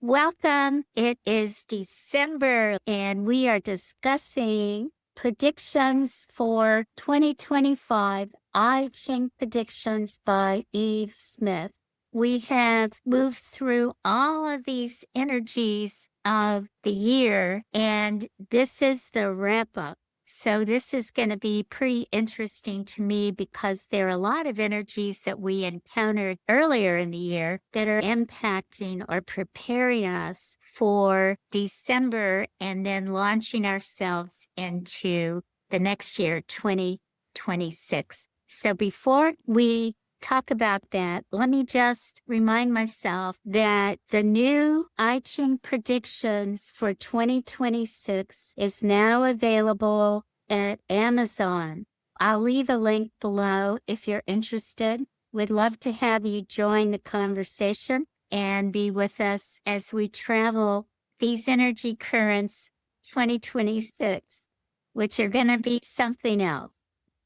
Welcome. It is December, and we are discussing predictions for 2025 I Ching predictions by Eve Smith. We have moved through all of these energies of the year, and this is the wrap up. So this is going to be pretty interesting to me because there are a lot of energies that we encountered earlier in the year that are impacting or preparing us for December and then launching ourselves into the next year, 2026. So before we talk about that, let me just remind myself that the new I Ching predictions for 2026 is now available at Amazon. I'll leave a link below if you're interested. We'd love to have you join the conversation and be with us as we travel these energy currents 2026, which are going to be something else.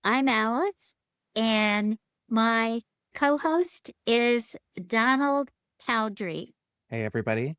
I'm Alice, and my co-host is Donald Cowdrey. Hey, everybody.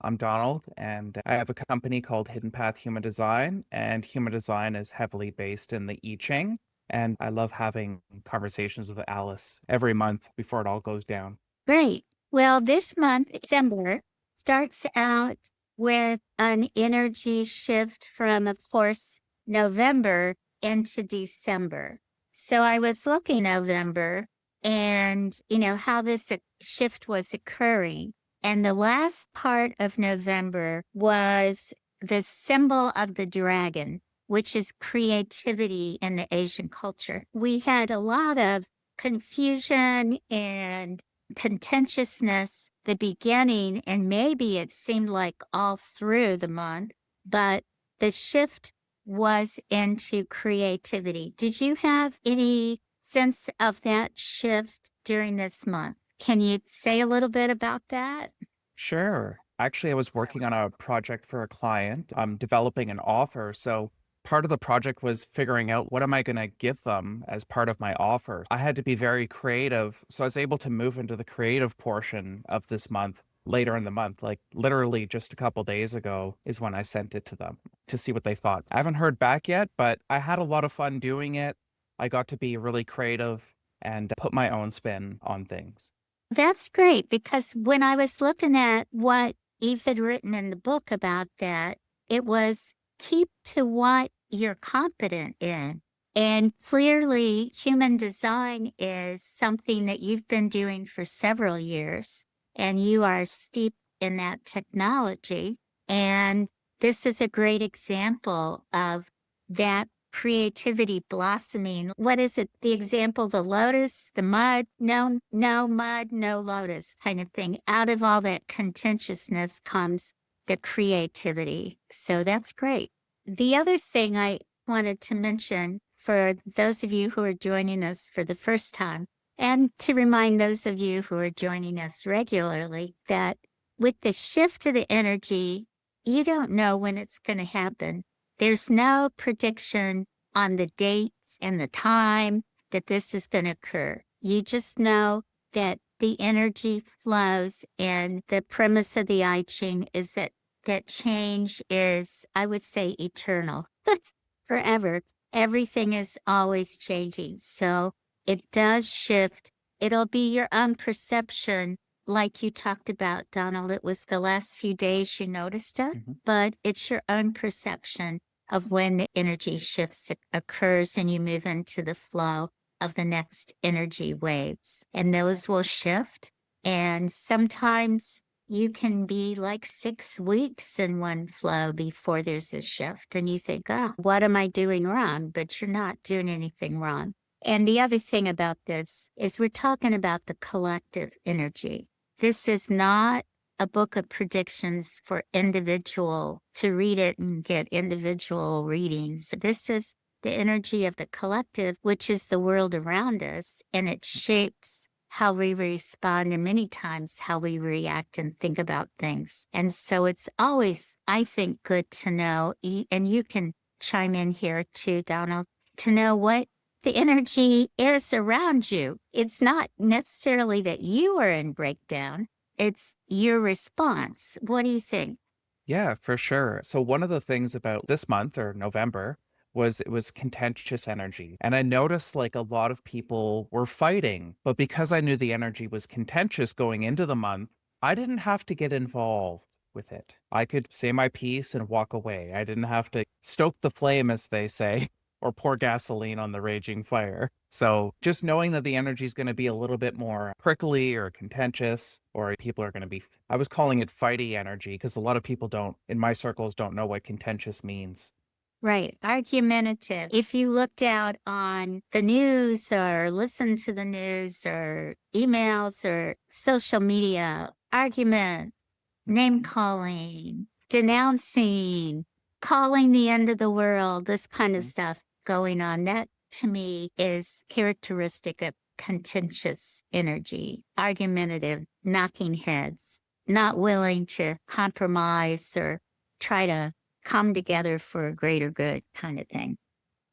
I'm Donald, and I have a company called Hidden Path Human Design, and human design is heavily based in the I Ching. And I love having conversations with Alice every month before it all goes down. Great. Well, this month, December, starts out with an energy shift from, of course, November into December. So I was looking November and, how this shift was occurring. And the last part of November was the symbol of the dragon, which is creativity in the Asian culture. We had a lot of confusion and contentiousness the beginning, and maybe it seemed like all through the month, but the shift was into creativity. Did you have any sense of that shift during this month? Can you say a little bit about that? Sure. Actually, I was working on a project for a client. I'm developing an offer. So part of the project was figuring out what am I going to give them as part of my offer. I had to be very creative. So I was able to move into the creative portion of this month later in the month. Like literally just a couple days ago is when I sent it to them to see what they thought. I haven't heard back yet, but I had a lot of fun doing it. I got to be really creative and put my own spin on things. That's great because when I was looking at what Eve had written in the book about that, it was keep to what you're competent in. And clearly, human design is something that you've been doing for several years, and you are steeped in that technology. And this is a great example of that creativity blossoming. What is it? The example, the lotus, the mud, no mud, no lotus kind of thing. Out of all that contentiousness comes the creativity. So that's great. The other thing I wanted to mention for those of you who are joining us for the first time, and to remind those of you who are joining us regularly, that with the shift of the energy, you don't know when it's going to happen. There's no prediction on the date and the time that this is going to occur. You just know that the energy flows, and the premise of the I Ching is that change is, I would say, eternal. That's forever. Everything is always changing. So it does shift. It'll be your own perception, like you talked about, Donald. It was the last few days you noticed it, but it's your own perception of when the energy shifts occurs and you move into the flow of the next energy waves. And those will shift. And sometimes you can be like 6 weeks in one flow before there's a shift. And you think, oh, what am I doing wrong? But you're not doing anything wrong. And the other thing about this is we're talking about the collective energy. This is not a book of predictions for individual to read it and get individual readings. This is the energy of the collective, which is the world around us, and it shapes how we respond and many times how we react and think about things. And so it's always, I think, good to know, and you can chime in here too, Donald, to know what the energy is around you. It's not necessarily that you are in breakdown. It's your response. What do you think? Yeah, for sure. So one of the things about this month or November was it was contentious energy. And I noticed like a lot of people were fighting, but because I knew the energy was contentious going into the month, I didn't have to get involved with it. I could say my piece and walk away. I didn't have to stoke the flame, as they say, or pour gasoline on the raging fire. So just knowing that the energy is going to be a little bit more prickly or contentious, or people are going to be, I was calling it fighty energy because a lot of people don't, in my circles, don't know what contentious means. Right. Argumentative. If you looked out on the news or listened to the news or emails or social media, argument, name calling, denouncing, calling the end of the world, this kind of Mhm. stuff going on. That to me is characteristic of contentious energy, argumentative, knocking heads, not willing to compromise or try to come together for a greater good kind of thing.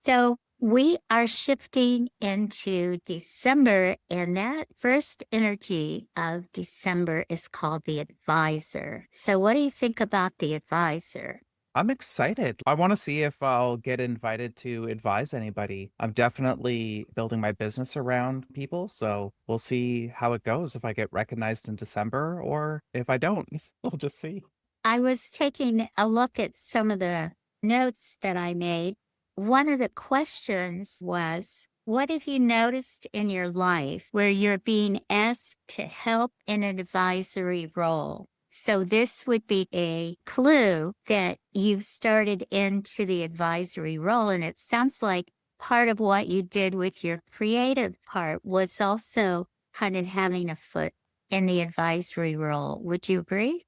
So we are shifting into December, and that first energy of December is called the advisor. So, what do you think about the advisor? I'm excited. I want to see if I'll get invited to advise anybody. I'm definitely building my business around people, so we'll see how it goes if I get recognized in December or if I don't. We'll just see. I was taking a look at some of the notes that I made. One of the questions was, what have you noticed in your life where you're being asked to help in an advisory role? So, this would be a clue that you've started into the advisory role. And it sounds like part of what you did with your creative part was also kind of having a foot in the advisory role. Would you agree?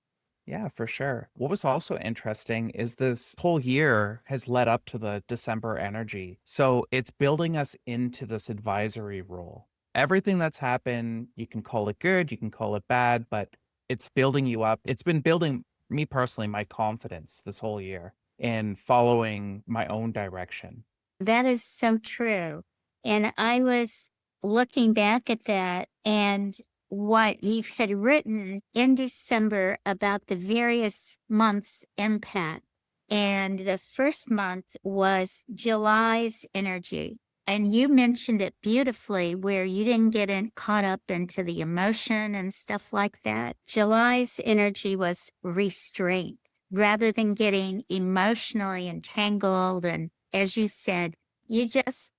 Yeah, for sure. What was also interesting is this whole year has led up to the December energy. So it's building us into this advisory role. Everything that's happened, you can call it good, you can call it bad, but it's building you up. It's been building me personally, my confidence this whole year in following my own direction. That is so true. And I was looking back at that and what you had written in December about the various months' impact. And the first month was July's energy. And you mentioned it beautifully where you didn't get caught up into the emotion and stuff like that. July's energy was restraint rather than getting emotionally entangled and as you said, you just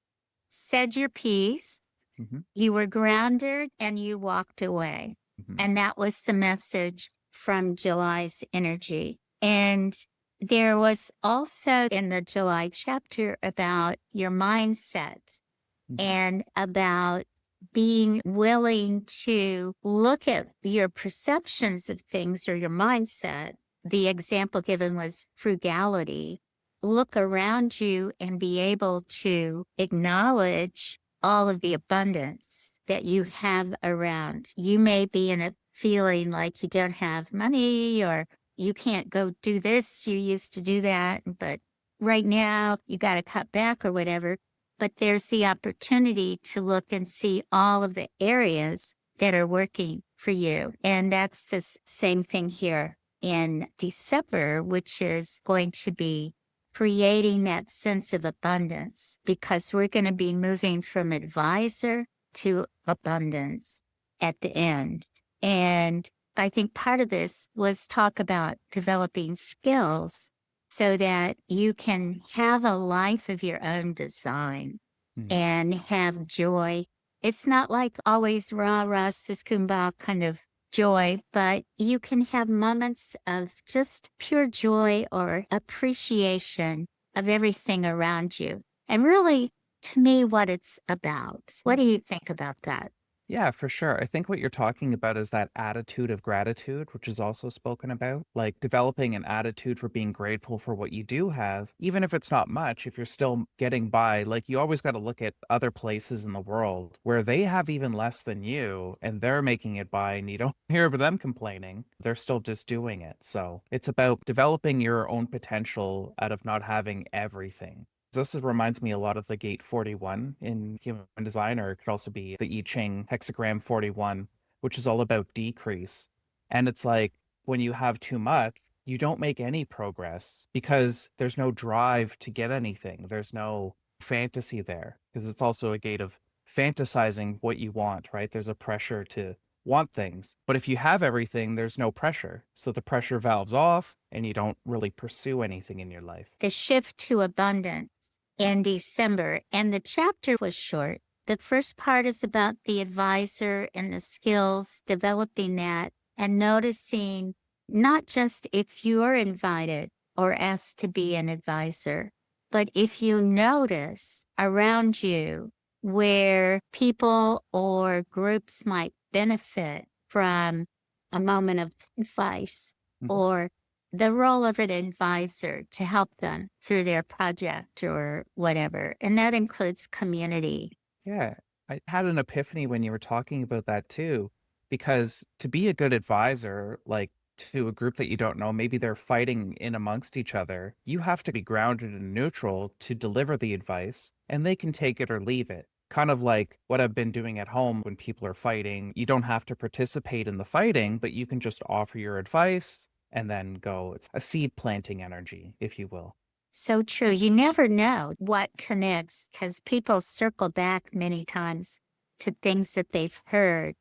said your piece, Hmm. you were grounded, and you walked away. Hmm. And that was the message from July's energy. And there was also in the July chapter about your mindset Hmm. and about being willing to look at your perceptions of things or your mindset. The example given was frugality. Look around you and be able to acknowledge all of the abundance that you have around. You may be in a feeling like you don't have money or you can't go do this. You used to do that, but right now you got to cut back or whatever, but there's the opportunity to look and see all of the areas that are working for you. And that's the same thing here in December, which is going to be creating that sense of abundance because we're going to be moving from advisor to abundance at the end. And I think part of this was talk about developing skills so that you can have a life of your own design Hmm. and have joy. It's not like always rah rah sis kumbah kind of joy, but you can have moments of just pure joy or appreciation of everything around you. And really, to me, what it's about. What do you think about that? Yeah, for sure. I think what you're talking about is that attitude of gratitude, which is also spoken about, like developing an attitude for being grateful for what you do have, even if it's not much, if you're still getting by. Like you always got to look at other places in the world where they have even less than you and they're making it by and you don't hear of them complaining. They're still just doing it. So it's about developing your own potential out of not having everything. This reminds me a lot of the gate 41 in human design, or it could also be the I Ching hexagram 41, which is all about decrease. And it's like when you have too much, you don't make any progress because there's no drive to get anything. There's no fantasy there because it's also a gate of fantasizing what you want, right? There's a pressure to want things. But if you have everything, there's no pressure. So the pressure valves off and you don't really pursue anything in your life. The shift to abundance in December, and the chapter was short. The first part is about the advisor and the skills, developing that and noticing not just if you're invited or asked to be an advisor, but if you notice around you where people or groups might benefit from a moment of advice Mhm. or the role of an advisor to help them through their project or whatever. And that includes community. Yeah, I had an epiphany when you were talking about that too, because to be a good advisor, like to a group that you don't know, maybe they're fighting in amongst each other, you have to be grounded and neutral to deliver the advice, and they can take it or leave it. Kind of like what I've been doing at home when people are fighting. You don't have to participate in the fighting, but you can just offer your advice and then go. It's a seed planting energy, if you will. So true. You never know what connects because people circle back many times to things that they've heard.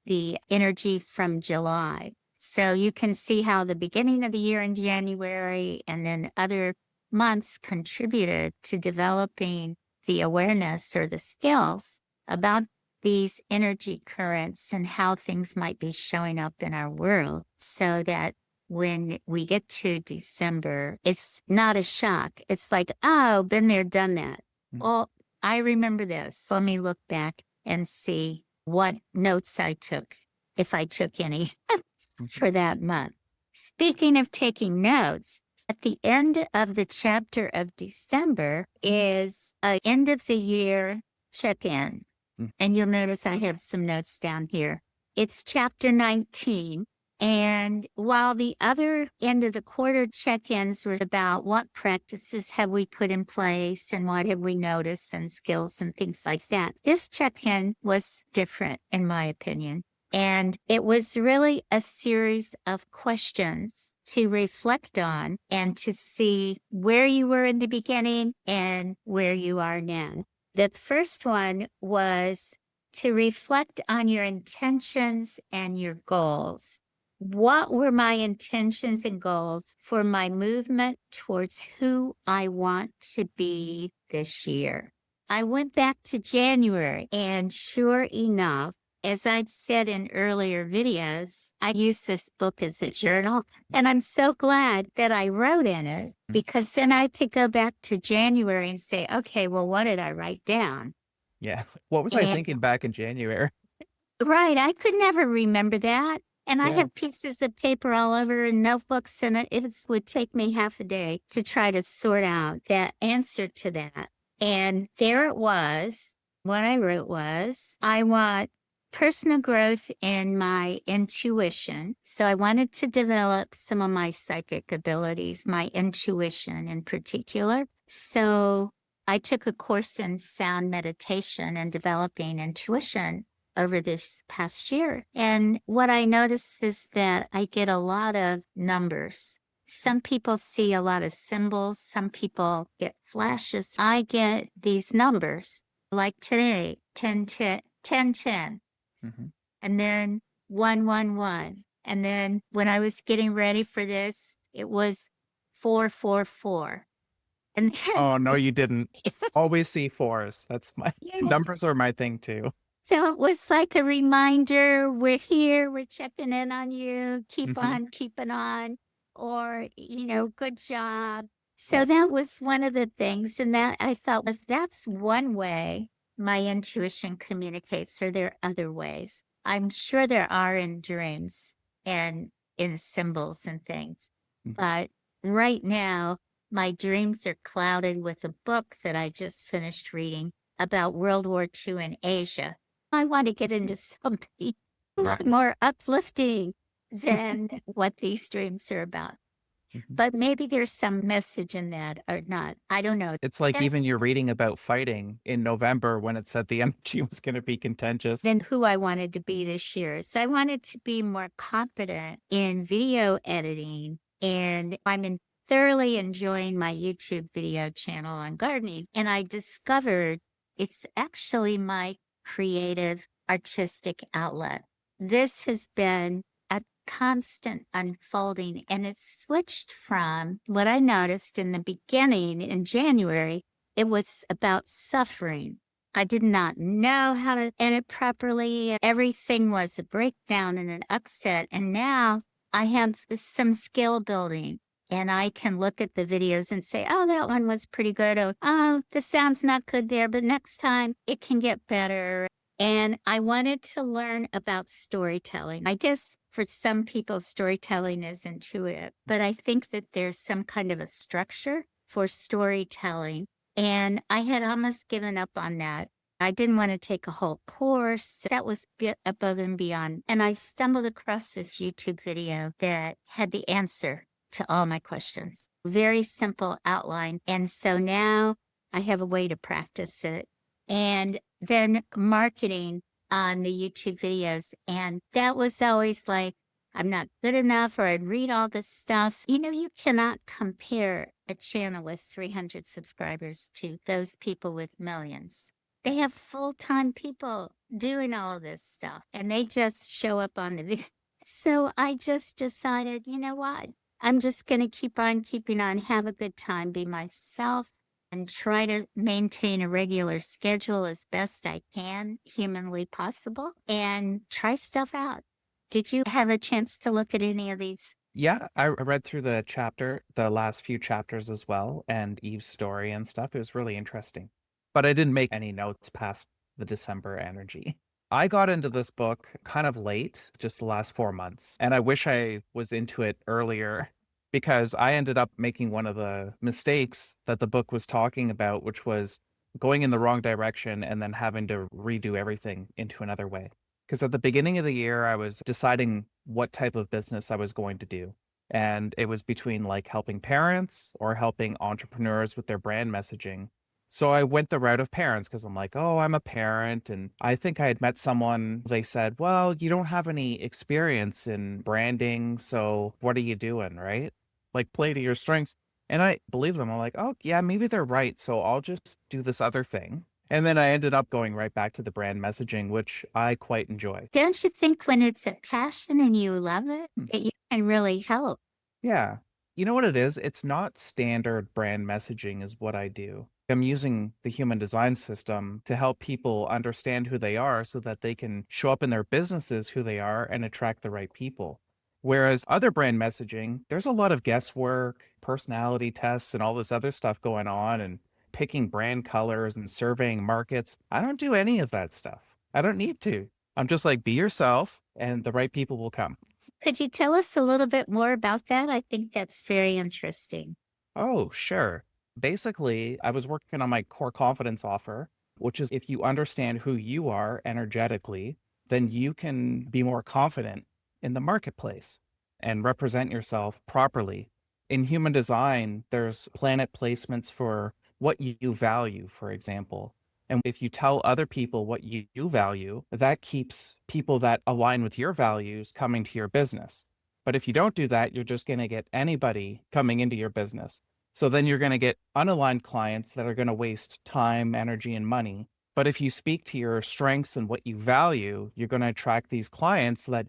The energy from July. So you can see how the beginning of the year in January and then other months contributed to developing the awareness or the skills about these energy currents and how things might be showing up in our world so that when we get to December, it's not a shock. It's like, oh, been there, done that. Mm, Well, I remember this. Let me look back and see what notes I took, if I took any, mhm. for that month. Speaking of taking notes, at the end of the chapter of December is a end of the year check-in. Mm. And you'll notice I have some notes down here. It's chapter 19. And while the other end of the quarter check-ins were about what practices have we put in place and what have we noticed and skills and things like that, this check-in was different in my opinion. And it was really a series of questions to reflect on and to see where you were in the beginning and where you are now. The first one was to reflect on your intentions and your goals. What were my intentions and goals for my movement towards who I want to be this year? I went back to January, and sure enough, as I'd said in earlier videos, I use this book as a journal, and I'm so glad that I wrote in it because then I could go back to January and say, okay, well, what did I write down? Yeah. What was I And thinking back in January? right, I could never remember that. And I Yeah. have pieces of paper all over and notebooks, and it would take me half a day to try to sort out that answer to that. And there it was. What I wrote was, I want personal growth in my intuition. So I wanted to develop some of my psychic abilities, my intuition in particular. So I took a course in sound meditation and developing intuition over this past year. And what I notice is that I get a lot of numbers. Some people see a lot of symbols. Some people get flashes. I get these numbers like today, 10, 10, 10, 10, Mhm. and then 111. And then when I was getting ready for this, it was 444. And then Oh, no, you didn't. it's Always see fours. That's my yeah. numbers are my thing too. So it was like a reminder, we're here, we're checking in on you, keep Mhm. on keeping on, or, good job. So Yeah. that was one of the things. And that I thought, if that's one way my intuition communicates, are there other ways? I'm sure there are in dreams and in symbols and things. Mhm. But right now, my dreams are clouded with a book that I just finished reading about World War II in Asia. I want to get into something a lot more uplifting than what these dreams are about. Mhm. but maybe there's some message in that or not. I don't know. It's like That's even you're reading about fighting in November when it said the energy was gonna be contentious. then who I wanted to be this year. So I wanted to be more confident in video editing, and thoroughly enjoying my YouTube video channel on gardening. And I discovered it's actually my creative artistic outlet. This has been a constant unfolding, and it's switched from what I noticed in the beginning in January. It was about suffering. I did not know how to edit properly. Everything was a breakdown and an upset. And now I have some skill building, and I can look at the videos and say, oh, that one was pretty good. Oh, the sound's not good there, but next time it can get better. And I wanted to learn about storytelling. I guess for some people, storytelling is intuitive, but I think that there's some kind of a structure for storytelling. And I had almost given up on that. I didn't want to take a whole course. That was a bit above and beyond. And I stumbled across this YouTube video that had the answer to all my questions. Very simple outline. And so now I have a way to practice it. And then marketing on the YouTube videos. And that was always like, I'm not good enough, or I'd read all this stuff. You cannot compare a channel with 300 subscribers to those people with millions. They have full-time people doing all of this stuff, and they just show up on the video. So I just decided, you know what? I'm just going to keep on keeping on, have a good time, be myself, and try to maintain a regular schedule as best I can, humanly possible, and try stuff out. Did you have a chance to look at any of these? Yeah, I read through the last few chapters as well, and Eve's story and stuff. It was really interesting. But I didn't make any notes past the December energy. I got into this book kind of late, just the last 4 months, and I wish I was into it earlier because I ended up making one of the mistakes that the book was talking about, which was going in the wrong direction and then having to redo everything into another way. Because at the beginning of the year, I was deciding what type of business I was going to do. And it was between like helping parents or helping entrepreneurs with their brand messaging. So I went the route of parents because I'm like, oh, I'm a parent. And I think I had met someone, they said, well, you don't have any experience in branding. So what are you doing? Right? Like play to your strengths. And I believe them. I'm like, oh, yeah, maybe they're right. So I'll just do this other thing. And then I ended up going right back to the brand messaging, which I quite enjoy. Don't you think when it's a passion and you love it, Hmm. that you can really help? Yeah. You know what it is? It's not standard brand messaging, is what I do. I'm using the human design system to help people understand who they are so that they can show up in their businesses who they are and attract the right people. Whereas other brand messaging, there's a lot of guesswork, personality tests, and all this other stuff going on, and picking brand colors and surveying markets. I don't do any of that stuff. I don't need to. I'm just like, be yourself, and the right people will come. Could you tell us a little bit more about that? I think that's very interesting. Oh, sure. Basically, I was working on my core confidence offer, which is if you understand who you are energetically, then you can be more confident in the marketplace and represent yourself properly. In human design, there's planet placements for what you value, for example. And if you tell other people what you value, that keeps people that align with your values coming to your business. But if you don't do that, you're just going to get anybody coming into your business. So then you're going to get unaligned clients that are going to waste time, energy, and money. But if you speak to your strengths and what you value, you're going to attract these clients that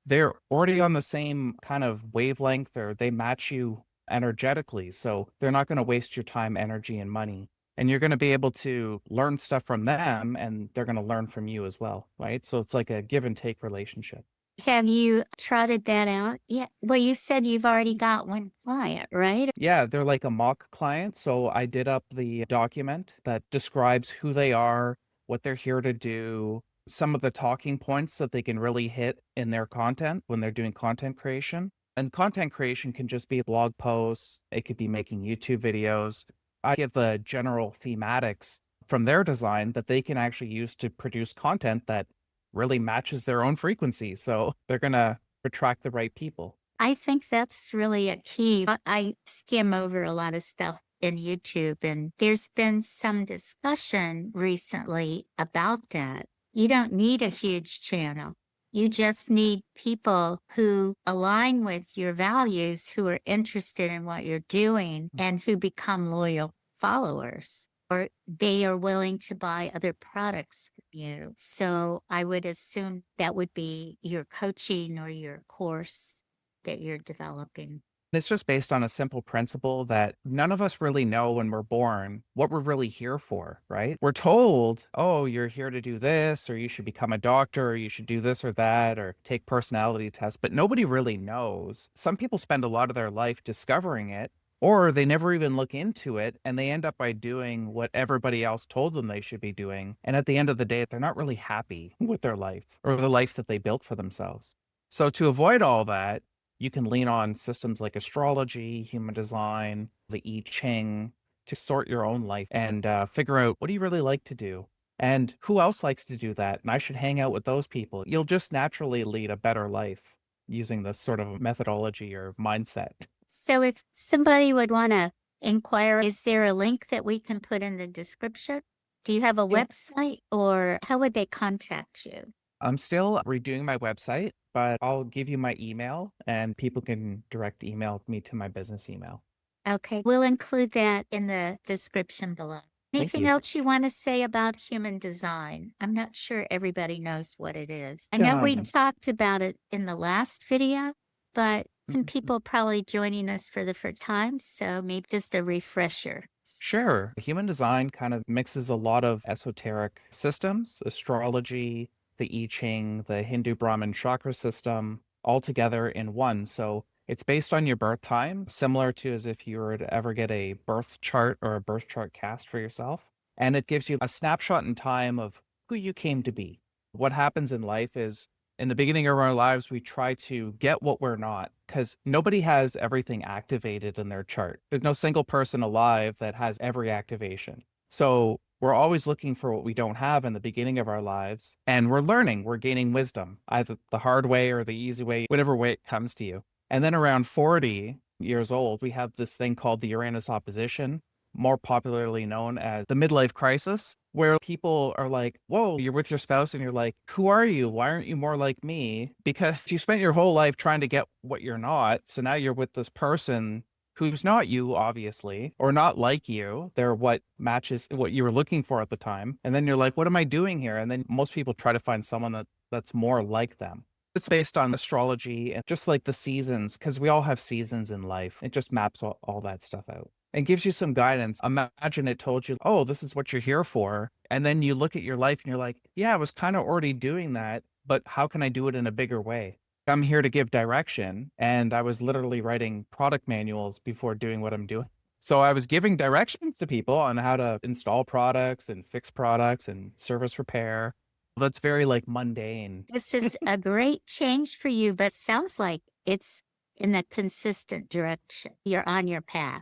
they're already on the same kind of wavelength or they match you energetically. So they're not going to waste your time, energy, and money. And you're going to be able to learn stuff from them and they're going to learn from you as well. Right. So it's like a give and take relationship. Have you trotted that out yet? Well, you said you've already got one client, right? Yeah, they're like a mock client. So I did up the document that describes who they are, what they're here to do, some of the talking points that they can really hit in their content when they're doing content creation. And content creation can just be blog posts, it could be making YouTube videos. I give the general thematics from their design that they can actually use to produce content that really matches their own frequency. So they're going to attract the right people. I think that's really a key. I skim over a lot of stuff in YouTube, and there's been some discussion recently about that. You don't need a huge channel. You just need people who align with your values, who are interested in what you're doing, and who become loyal followers, or they are willing to buy other products from you. So I would assume that would be your coaching or your course that you're developing. It's just based on a simple principle that none of us really know when we're born what we're really here for, right? We're told, oh, you're here to do this, or you should become a doctor, or you should do this or that, or take personality tests, but nobody really knows. Some people spend a lot of their life discovering it, or they never even look into it, and they end up by doing what everybody else told them they should be doing. And at the end of the day, they're not really happy with their life or the life that they built for themselves. So to avoid all that, you can lean on systems like astrology, human design, the I Ching to sort your own life and figure out what do you really like to do and who else likes to do that. And I should hang out with those people. You'll just naturally lead a better life using this sort of methodology or mindset. So if somebody would want to inquire, is there a link that we can put in the description? Do you have a Yeah. website, or how would they contact you? I'm still redoing my website, but I'll give you my email and people can direct email me to my business email. Okay, we'll include that in the description below. Thank Anything you. else you want to say about human design? I'm not sure everybody knows what it is. I know we Um, talked about it in the last video, but some mhm. people probably joining us for the first time, so maybe just a refresher. Sure. Human design kind of mixes a lot of esoteric systems, astrology, the I Ching, the Hindu Brahmin chakra system, all together in one. So it's based on your birth time, similar to as if you were to ever get a birth chart or a birth chart cast for yourself. And it gives you a snapshot in time of who you came to be. What happens in life is in the beginning of our lives, we try to get what we're not because nobody has everything activated in their chart. There's no single person alive that has every activation. So we're always looking for what we don't have in the beginning of our lives. And we're learning, we're gaining wisdom, either the hard way or the easy way, whatever way it comes to you. And then around 40 years old, we have this thing called the Uranus opposition, more popularly known as the midlife crisis, where people are like, whoa, you're with your spouse and you're like, who are you? Why aren't you more like me? Because you spent your whole life trying to get what you're not. So now you're with this person who's not you, obviously, or not like you. They're what matches what you were looking for at the time. And then you're like, what am I doing here? And then most people try to find someone that's more like them. It's based on astrology and just like the seasons, because we all have seasons in life. It just maps all that stuff out and gives you some guidance. Imagine it told you, oh, this is what you're here for. And then you look at your life and you're like, yeah, I was kind of already doing that, but how can I do it in a bigger way? I'm here to give direction. And I was literally writing product manuals before doing what I'm doing. So I was giving directions to people on how to install products and fix products and service repair. That's very like mundane. This is a great change for you, but sounds like it's in a consistent direction. You're on your path.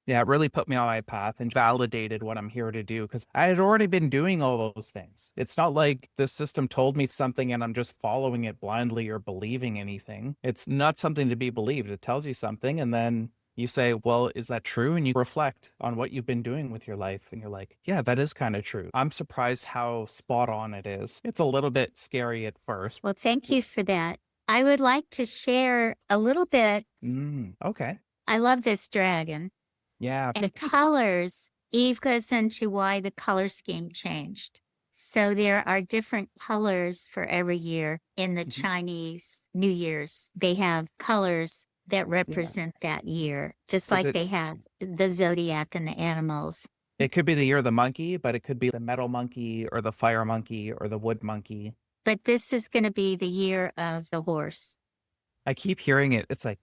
Yeah, it really put me on my path and validated what I'm here to do because I had already been doing all those things. It's not like the system told me something and I'm just following it blindly or believing anything. It's not something to be believed. It tells you something and then you say, well, is that true? And you reflect on what you've been doing with your life. And you're like, yeah, that is kind of true. I'm surprised how spot on it is. It's a little bit scary at first. Well, thank you for that. I would like to share a little bit. Okay. I love this dragon. Yeah. And the colors, Eve goes into why the color scheme changed. So there are different colors for every year in the Mhm. Chinese New Year's. They have colors that Yeah. represent that year, just Is like it they have the zodiac and the animals. It could be the year of the monkey, but it could be the metal monkey or the fire monkey or the wood monkey. But this is going to be the year of the horse. I keep hearing it. It's like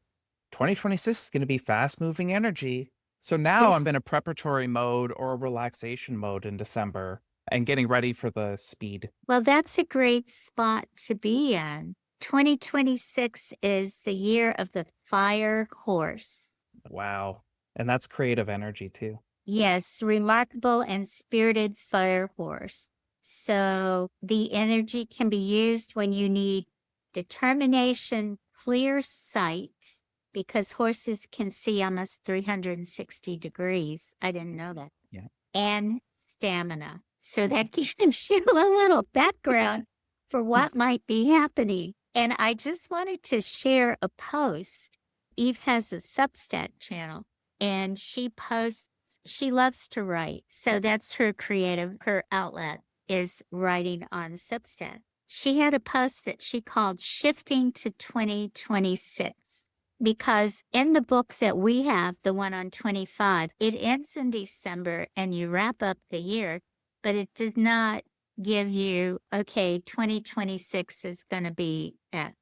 2026 is going to be fast moving energy. So now I'm This in a preparatory mode or a relaxation mode in December and getting ready for the speed. Well, that's a great spot to be in. 2026 is the year of the fire horse. Wow. And that's creative energy too. Yes, remarkable and spirited fire horse. So the energy can be used when you need determination, clear sight because horses can see almost 360 degrees. I didn't know that. Yeah. And stamina. So that gives you a little background for what might be happening. And I just wanted to share a post. Eve has a Substack channel and she posts, she loves to write. So that's her creative, her outlet is writing on Substack. She had a post that she called Shifting to 2026 because in the book that we have, the one on 25, it ends in December and you wrap up the year, but it did not give you, okay, 2026 is going to be X.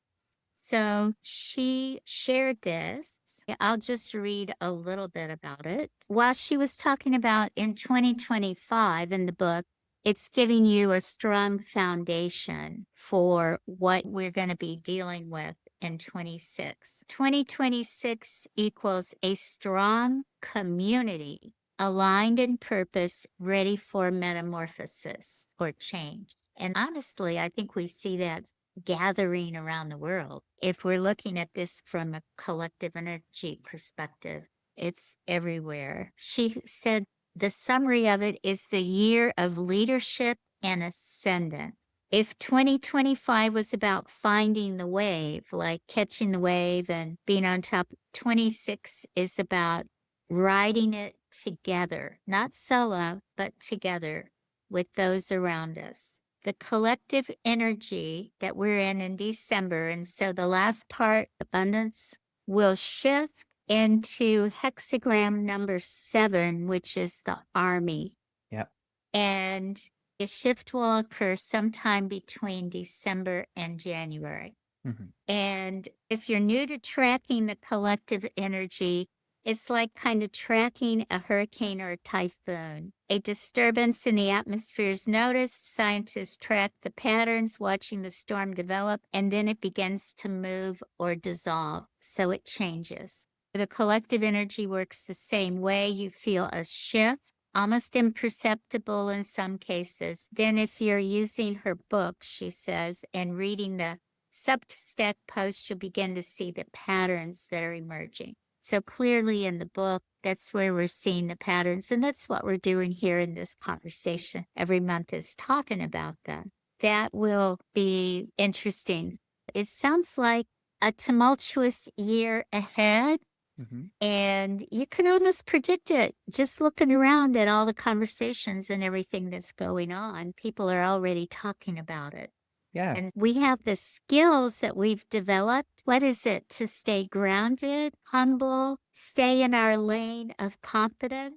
So she shared this. I'll just read a little bit about it. While she was talking about in 2025 in the book, it's giving you a strong foundation for what we're going to be dealing with in 26. 2026 equals a strong community aligned in purpose, ready for metamorphosis or change. And honestly, I think we see that gathering around the world. If we're looking at this from a collective energy perspective, it's everywhere. She said the summary of it is the year of leadership and ascendance. If 2025 was about finding the wave, like catching the wave and being on top, 26 is about riding it together, not solo, but together with those around us. The collective energy that we're in December. And so the last part, abundance, will shift into hexagram number 7, which is the army. Yeah. And the shift will occur sometime between December and January. Hmm. And if you're new to tracking the collective energy, it's like kind of tracking a hurricane or a typhoon. A disturbance in the atmosphere is noticed. Scientists track the patterns, watching the storm develop, and then it begins to move or dissolve. So it changes. The collective energy works the same way. You feel a shift, almost imperceptible in some cases. Then, if you're using her book, she says, and reading the Substack post, you'll begin to see the patterns that are emerging. So clearly in the book, that's where we're seeing the patterns. And that's what we're doing here in this conversation every month is talking about them. That will be interesting. It sounds like a tumultuous year ahead. Hmm. And you can almost predict it just looking around at all the conversations and everything that's going on. People are already talking about it. Yeah. And we have the skills that we've developed. What is it? To stay grounded, humble, stay in our lane of confidence.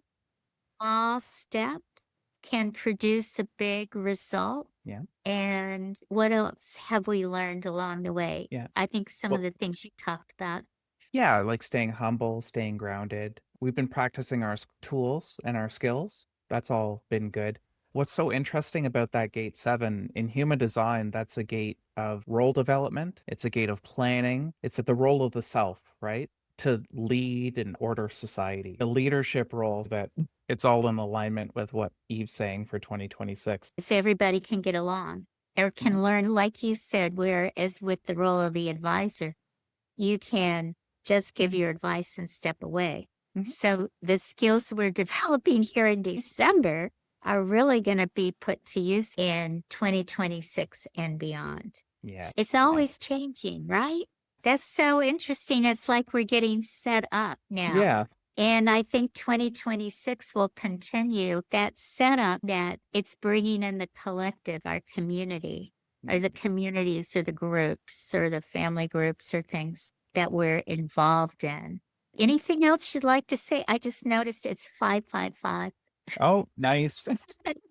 Small steps can produce a big result. Yeah. And what else have we learned along the way? Yeah. I think some of Well, the things you talked about. yeah, like staying humble, staying grounded. We've been practicing our tools and our skills. That's all been good. What's so interesting about that gate 7 in human design, that's a gate of role development. It's a gate of planning. It's the role of the self, right? To lead and order society. The leadership role that it's all in alignment with what Eve's saying for 2026. If everybody can get along or Mhm. can learn, like you said, whereas with the role of the advisor, you can just give your advice and step away. Mhm. So the skills we're developing here in December are really going to be put to use in 2026 and beyond. Yeah. It's always changing, right? That's so interesting. It's like we're getting set up now. Yeah. And I think 2026 will continue that setup that it's bringing in the collective, our community, or the communities or the groups or the family groups or things that we're involved in. Anything else you'd like to say? I just noticed it's 555. Oh, nice.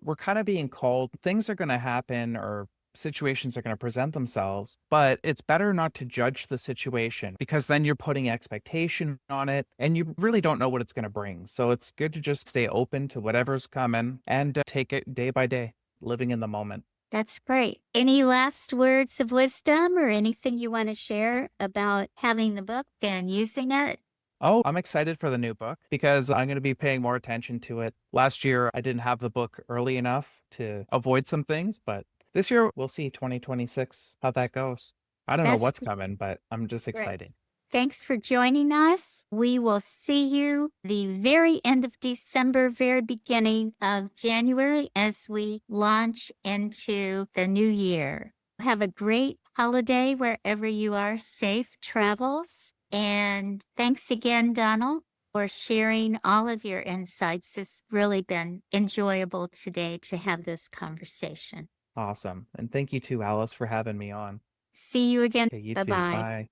We're kind of being called, things are going to happen or situations are going to present themselves, but it's better not to judge the situation because then you're putting expectation on it and you really don't know what it's going to bring. So it's good to just stay open to whatever's coming and take it day by day, living in the moment. That's great. Any last words of wisdom or anything you want to share about having the book and using it? Oh, I'm excited for the new book because I'm going to be paying more attention to it. Last year, I didn't have the book early enough to avoid some things, but this year we'll see 2026 how that goes. I don't know what's Best coming, but I'm just Right. excited. Thanks for joining us. We will see you the very end of December, very beginning of January as we launch into the new year. Have a great holiday wherever you are. Safe travels. And thanks again, Donald, for sharing all of your insights. It's really been enjoyable today to have this conversation. Awesome. And thank you too, Alice, for having me on. See you again. Okay, you Bye too. bye. Bye.